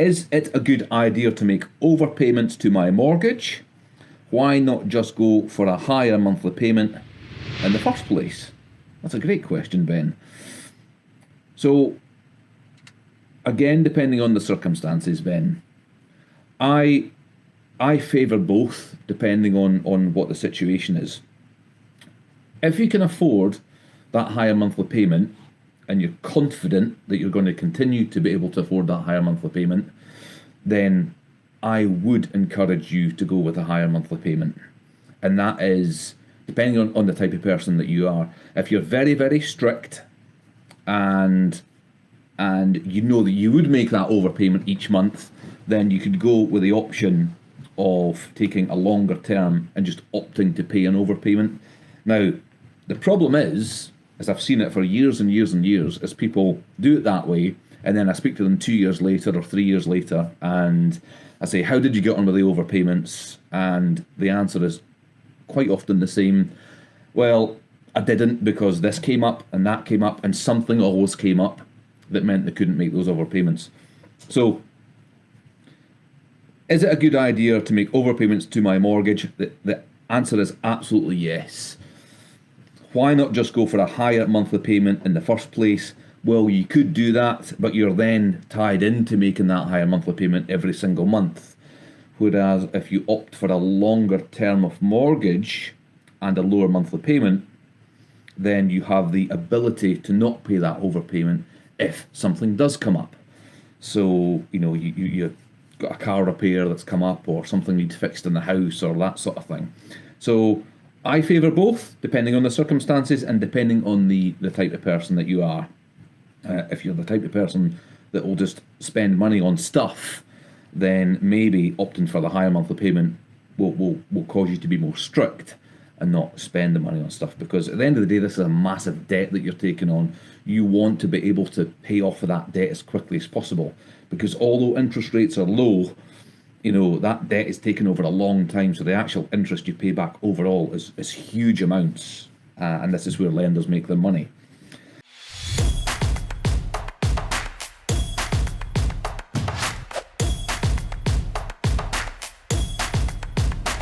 is it a good idea to make overpayments to my mortgage? Why not just go for a higher monthly payment in the first place? That's a great question, Ben. So, again, depending on the circumstances, Ben, I favour both depending on what the situation is. If you can afford that higher monthly payment and you're confident that you're going to continue to be able to afford that higher monthly payment, then I would encourage you to go with a higher monthly payment. And that is depending on the type of person that you are. If you're very, very strict and you know that you would make that overpayment each month, then you could go with the option of taking a longer term and just opting to pay an overpayment. Now, the problem is, as I've seen it for years and years and years, is people do it that way, and then I speak to them 2 years later or 3 years later, and I say, how did you get on with the overpayments? And the answer is quite often the same. Well, I didn't, because this came up and that came up, and something always came up that meant they couldn't make those overpayments. So, is it a good idea to make overpayments to my mortgage? The answer is absolutely yes. Why not just go for a higher monthly payment in the first place? Well, you could do that, but you're then tied into making that higher monthly payment every single month. Whereas if you opt for a longer term of mortgage and a lower monthly payment, then you have the ability to not pay that overpayment if something does come up. So, you've got a car repair that's come up, or something needs fixed in the house, or that sort of thing. So I favour both, depending on the circumstances and depending on the type of person that you are. If you're the type of person that will just spend money on stuff, then maybe opting for the higher monthly payment will cause you to be more strict and not spend the money on stuff. Because at the end of the day, this is a massive debt that you're taking on. You want to be able to pay off of that debt as quickly as possible. Because although interest rates are low, that debt is taken over a long time. So the actual interest you pay back overall is huge amounts. And this is where lenders make their money.